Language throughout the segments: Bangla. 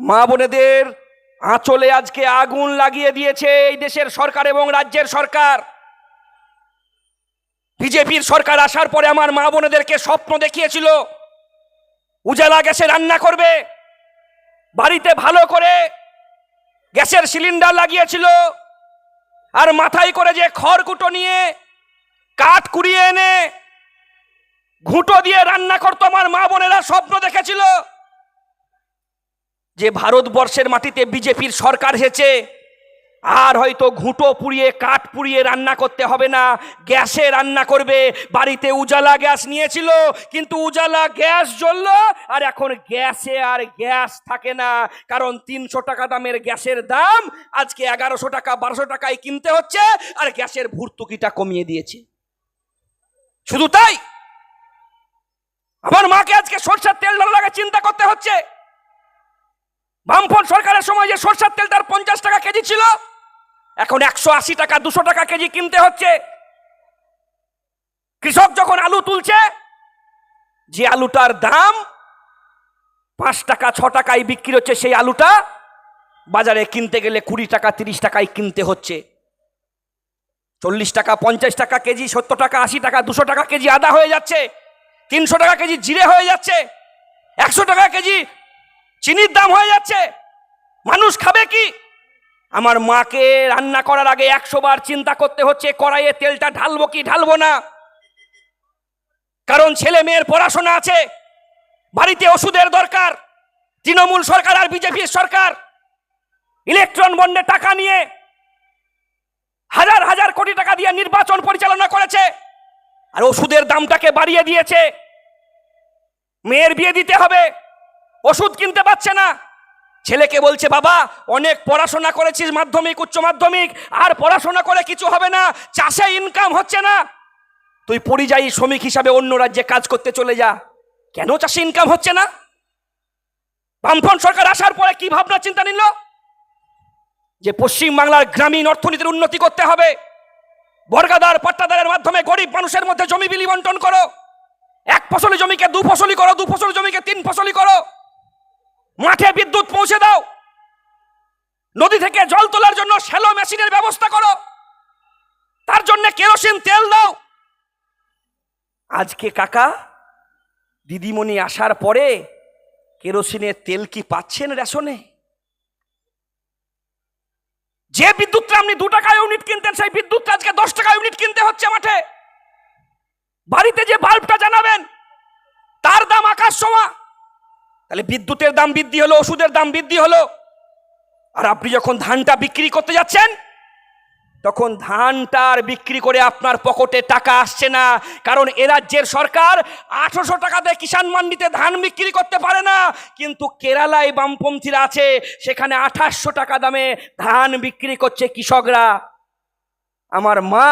মা বোনেদের আঁচলে আজকে আগুন লাগিয়ে দিয়েছে এই দেশের সরকার এবং রাজ্যের সরকার। বিজেপির সরকার আসার পরে আমার মা বোনেদেরকে স্বপ্ন দেখিয়েছিল উজালা গ্যাসে রান্না করবে, বাড়িতে ভালো করে গ্যাসের সিলিন্ডার লাগিয়েছিল, আর মাথায় করে যে খড়কুটো নিয়ে কাঠ কুড়িয়ে এনে ঘুঁটো দিয়ে রান্না করতো আমার মা বোনেরা স্বপ্ন দেখেছিল যে ভারতবর্ষের মাটিতে বিজেপির সরকার এসেছে, আর হয়তো ঘুঁটো পুড়িয়ে কাঠ পুড়িয়ে রান্না করতে হবে না, গ্যাসে রান্না করবে। বাড়িতে উজালা গ্যাস নিয়েছিল, কিন্তু উজালা গ্যাস জ্বললো, আর এখন গ্যাসে আর গ্যাস থাকে না, কারণ 300 টাকা দামের গ্যাসের দাম আজকে 1100 টাকা 1200 টাকায় কিনতে হচ্ছে, আর গ্যাসের ভর্তুকিটা কমিয়ে দিয়েছে। শুধু তাই, আমার মাকে আজকে সরষের তেল লাগে চিন্তা করতে হচ্ছে। বামফ্রন্ট সরকারের সময় যে সরষের তেলটার 50 টাকা কেজি ছিল, এখন 180 টাকা 200 টাকা কেজি কিনতে হচ্ছে। কৃষক যখন আলু তুলছে, যে আলুটার দাম 5 টাকা 6 টাকায় বিক্রি হচ্ছে, সেই আলুটা বাজারে কিনতে গেলে 20 টাকা 30 টাকায় কিনতে হচ্ছে। 40 টাকা 50 টাকা কেজি, 70 টাকা 80 টাকা 200 টাকা কেজি আদা হয়ে যাচ্ছে, 300 টাকা কেজি জিরে হয়ে যাচ্ছে, 100 টাকা কেজি চিনির দাম হয়ে যাচ্ছে। মানুষ খাবে কি? আমার মাকে রান্না করার আগে 100 বার চিন্তা করতে হচ্ছে কড়াইয়ে তেলটা ঢালবো কি ঢালবো না, কারণ ছেলে মেয়ের পড়াশোনা আছে, বাড়িতে ওষুধের দরকার। তৃণমূল সরকার আর বিজেপির সরকার ইলেকট্রন বন্ডে টাকা নিয়ে হাজার হাজার কোটি টাকা দিয়ে নির্বাচন পরিচালনা করেছে, আর ওষুধের দামটাকে বাড়িয়ে দিয়েছে। মেয়ের বিয়ে দিতে হবে, ওষুধ কিনতে পারছে না, ছেলেকে বলছে বাবা অনেক পড়াশোনা করেছিস, মাধ্যমিক উচ্চ মাধ্যমিক, আর পড়াশোনা করে কিছু হবে না, চাষে ইনকাম হচ্ছে না, তুই পরিযায়ী শ্রমিক হিসাবে অন্য রাজ্যে কাজ করতে চলে যা। কেন চাষে ইনকাম হচ্ছে না? বামফ্রন্ট সরকার আসার পরে কি ভাবনা চিন্তা নিল যে পশ্চিম বাংলার গ্রামীণ অর্থনীতির উন্নতি করতে হবে, বর্গাদার পাট্টাদারের মাধ্যমে গরিব মানুষের মধ্যে জমি বিলি বন্টন করো, 1 ফসলি জমিকে 2 ফসলি করো, 2 ফসলি জমিকে 3 ফসলি করো, মাঠে বিদ্যুৎ পৌঁছে দাও, নদী থেকে জল তোলার জন্য শ্যালো মেশিনের ব্যবস্থা করো, তার জন্য কেরোসিন তেল দাও। আজকে কাকা দিদিমণি আসার পরে কেরোসিনের তেল কি পাচ্ছেন রেশনে? যে বিদ্যুৎটা আপনি 2 টাকা ইউনিট কিনতেন, সেই বিদ্যুৎটা আজকে 10 টাকা ইউনিট কিনতে হচ্ছে মাঠে। বাড়িতে যে বাল্বটা জ্বালাবেন তার দাম আকাশ ছোঁয়া। তাহলে বিদ্যুতের দাম বৃদ্ধি হলো, ওষুধের দাম বৃদ্ধি হলো, আর আপনি যখন ধানটা বিক্রি করতে যাচ্ছেন তখন ধানটার বিক্রি করে আপনার পকেটে টাকা আসছে না, কারণ এ রাজ্যের সরকার 800 টাকাতে কিষাণ মান্ডিতে ধান বিক্রি করতে পারে না, কিন্তু কেরালায় বামপন্থীরা আছে, সেখানে 2800 টাকা দামে ধান বিক্রি করছে কৃষকরা। আমার মা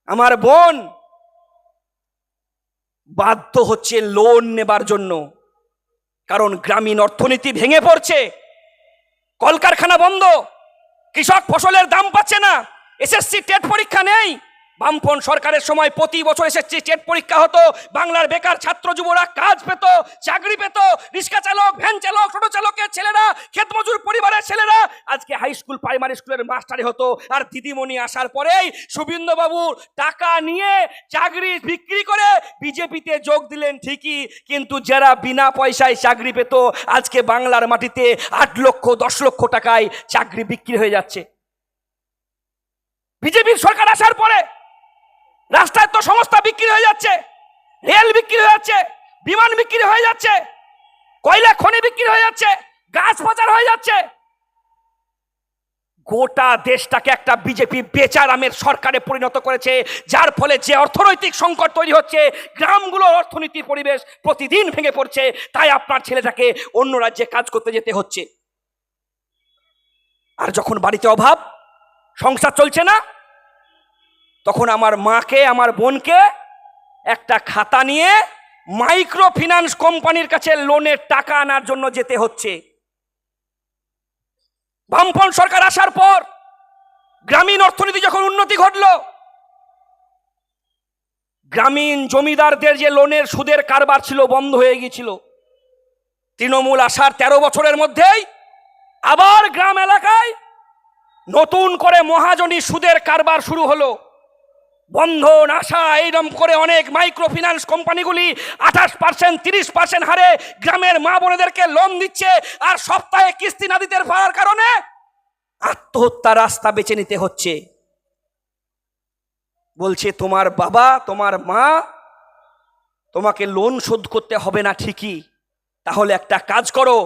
আমার বোন বাধ্য হচ্ছে লোন নেবার জন্য, কারণ গ্রামীণ অর্থনীতি ভেঙে পড়ছে, কলকারখানা বন্ধ, কৃষক ফসলের দাম পাচ্ছে না, এসএসসি টেট পরীক্ষা নেই। বামফ্রন্ট সরকারের সময় প্রতি বছর এসএসসি টেট পরীক্ষা হতো, বাংলার বেকার ছাত্র যুবরা কাজ পেত, চাকরি পেত, রিক্সা চালক, ভ্যান চালক, টোটো চালকের ছেলেরা, ক্ষেতমজুর পরিবারের ছেলেরা আজকে হাই স্কুল প্রাইমারি স্কুলের মাস্টারে হতো। আর দিদিমণি আসার পরেই শুভেন্দুবাবু টাকা নিয়ে চাকরি বিক্রি করে বিজেপিতে যোগ দিলেন ঠিকই, কিন্তু যারা বিনা পয়সায় চাকরি পেত আজকে বাংলার মাটিতে 8 লক্ষ 10 লক্ষ টাকায় চাকরি বিক্রি হয়ে যাচ্ছে। বিজেপির সরকার আসার পরে রাস্তায় তো সংস্থা বিক্রি হয়ে যাচ্ছে, রেল বিক্রি হয়ে যাচ্ছে, বিমান বিক্রি হয়ে যাচ্ছে, কয়লা খনি বিক্রি হয়ে যাচ্ছে, গাছ পাচার হয়ে যাচ্ছে। গোটা দেশটাকে একটা বিজেপি বেচারামের সরকারে পরিণত করেছে, যার ফলে যে অর্থনৈতিক সংকট তৈরি হচ্ছে, গ্রামগুলোর অর্থনীতির পরিবেশ প্রতিদিন ভেঙে পড়ছে, তাই আপনার ছেলেটাকে অন্য রাজ্যে কাজ করতে যেতে হচ্ছে। আর যখন বাড়িতে অভাব, সংসার চলছে না, তখন আমার মাকে আমার বোনকে একটা খাতা নিয়ে মাইক্রো ফিন্যান্স কোম্পানির কাছে লোনের টাকা আনার জন্য যেতে হচ্ছে। বামফ্রন্ট সরকার আসার পর গ্রামীণ অর্থনীতি যখন উন্নতি ঘটল, গ্রামীণ জমিদারদের যে লোনের সুদের কারবার ছিল বন্ধ হয়ে গিয়েছিল, তৃণমূল আসার 13 বছরের মধ্যেই আবার গ্রাম এলাকায় নতুন করে মহাজনী সুদের কারবার শুরু হলো। বন্ধন, আশা, এইরকম করে অনেক মাইক্রো ফিন্যান্স কোম্পানিগুলি 28%, 30% হারে গ্রামের মা বোনেদেরকে লোন দিচ্ছে, আর সপ্তাহে কিস্তি না দিতে পারার কারণে আত্মহত্যার রাস্তা বেছে নিতে হচ্ছে। বলছে তোমার বাবা, তোমার মা, তোমাকে লোন শোধ করতে হবে না ঠিকই, তাহলে একটা কাজ করো,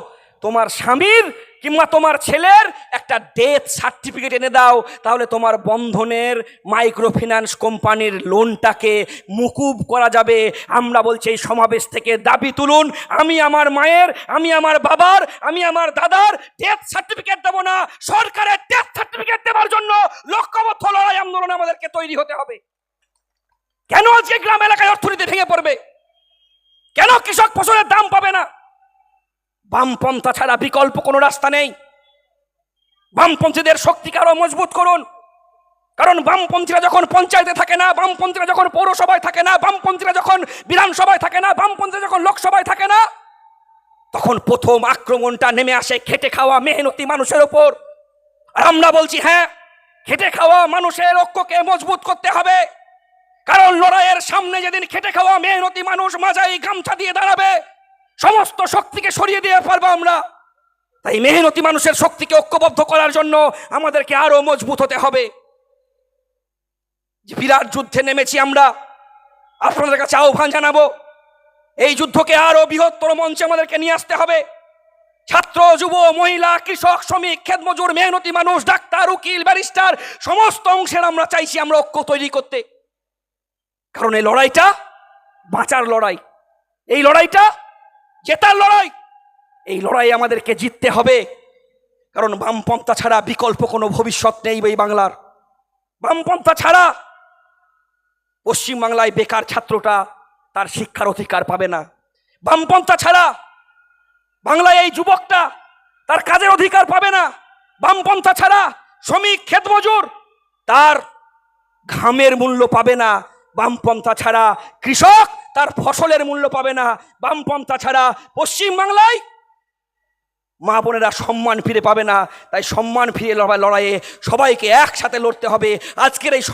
তোমার স্বামীর কিংবা তোমার ছেলের একটা ডেথ সার্টিফিকেট এনে দাও, তাহলে তোমার বন্ধনের মাইক্রো ফিন্যান্স কোম্পানির লোনটাকে মুকুব করা যাবে। আমরা বলছি এই সমাবেশ থেকে দাবি তুলুন, আমি আমার মায়ের, আমি আমার বাবার, আমি আমার দাদার ডেথ সার্টিফিকেট দেবো না, সরকারের ডেথ সার্টিফিকেট দেওয়ার জন্য লক্ষ্যবদ্ধ লড়াই আন্দোলন আমাদেরকে তৈরি হতে হবে। কেন আজকে গ্রাম এলাকায় অর্থনীতি ভেঙে পড়বে? কেন কৃষক ফসলের দাম পাবে না? বামপন্থা ছাড়া বিকল্প কোনো রাস্তা নেই। বামপন্থীদের শক্তিকে আরো মজবুত করুন, কারণ বামপন্থীরা যখন পঞ্চায়েতে থাকে না, বামপন্থীরা যখন পৌরসভায় থাকে না, বামপন্থীরা যখন বিধানসভায় থাকে না, বামপন্থীরা যখন লোকসভায় থাকে না, তখন প্রথম আক্রমণটা নেমে আসে খেটে খাওয়া মেহনতি মানুষের ওপর। আর আমরা বলছি হ্যাঁ, খেটে খাওয়া মানুষের ঐক্যকে মজবুত করতে হবে, কারণ লড়াইয়ের সামনে যেদিন খেটে খাওয়া মেহনতি মানুষ মাজাই গামছা দিয়ে দাঁড়াবে, সমস্ত শক্তিকে সরিয়ে দিয়ে পারবো আমরা। তাই মেহনতি মানুষের শক্তিকে ঐক্যবদ্ধ করার জন্য আমাদেরকে আরো মজবুত হতে হবে। যে বিরাট যুদ্ধে নেমেছি আমরা, আপনাদের কাছে আহ্বান জানাবো, এই যুদ্ধকে আরো বৃহত্তর মঞ্চে আমাদেরকে নিয়ে আসতে হবে। ছাত্র, যুব, মহিলা, কৃষক, শ্রমিক, ক্ষেতমজুর, মেহনতি মানুষ, ডাক্তার, উকিল, ব্যারিস্টার, সমস্ত অংশের আমরা চাইছি আমরা ঐক্য তৈরি করতে, কারণ এই লড়াইটা বাঁচার লড়াই, এই লড়াইটা জেতার লড়াই। এই লড়াই আমাদেরকে জিততে হবে, কারণ বামপন্থা ছাড়া বিকল্প কোনো ভবিষ্যৎ নেই এই বাংলার। বামপন্থা ছাড়া পশ্চিম বাংলায় বেকার ছাত্রটা তার শিক্ষার অধিকার পাবে না। বামপন্থা ছাড়া বাংলায় এই যুবকটা তার কাজের অধিকার পাবে না। বামপন্থা ছাড়া শ্রমিক, ক্ষেতমজুর তার ঘামের মূল্য পাবে না। বামপন্থা ছাড়া কৃষক তার ফসলের মূল্য পাবে না। বামপন্থা ছাড়া পশ্চিম বাংলায় মা বোনেরা সম্মান ফিরে পাবে না। তাই সম্মান ফিরে লড়াইয়ে সবাইকে একসাথে লড়তে হবে। আজকের এই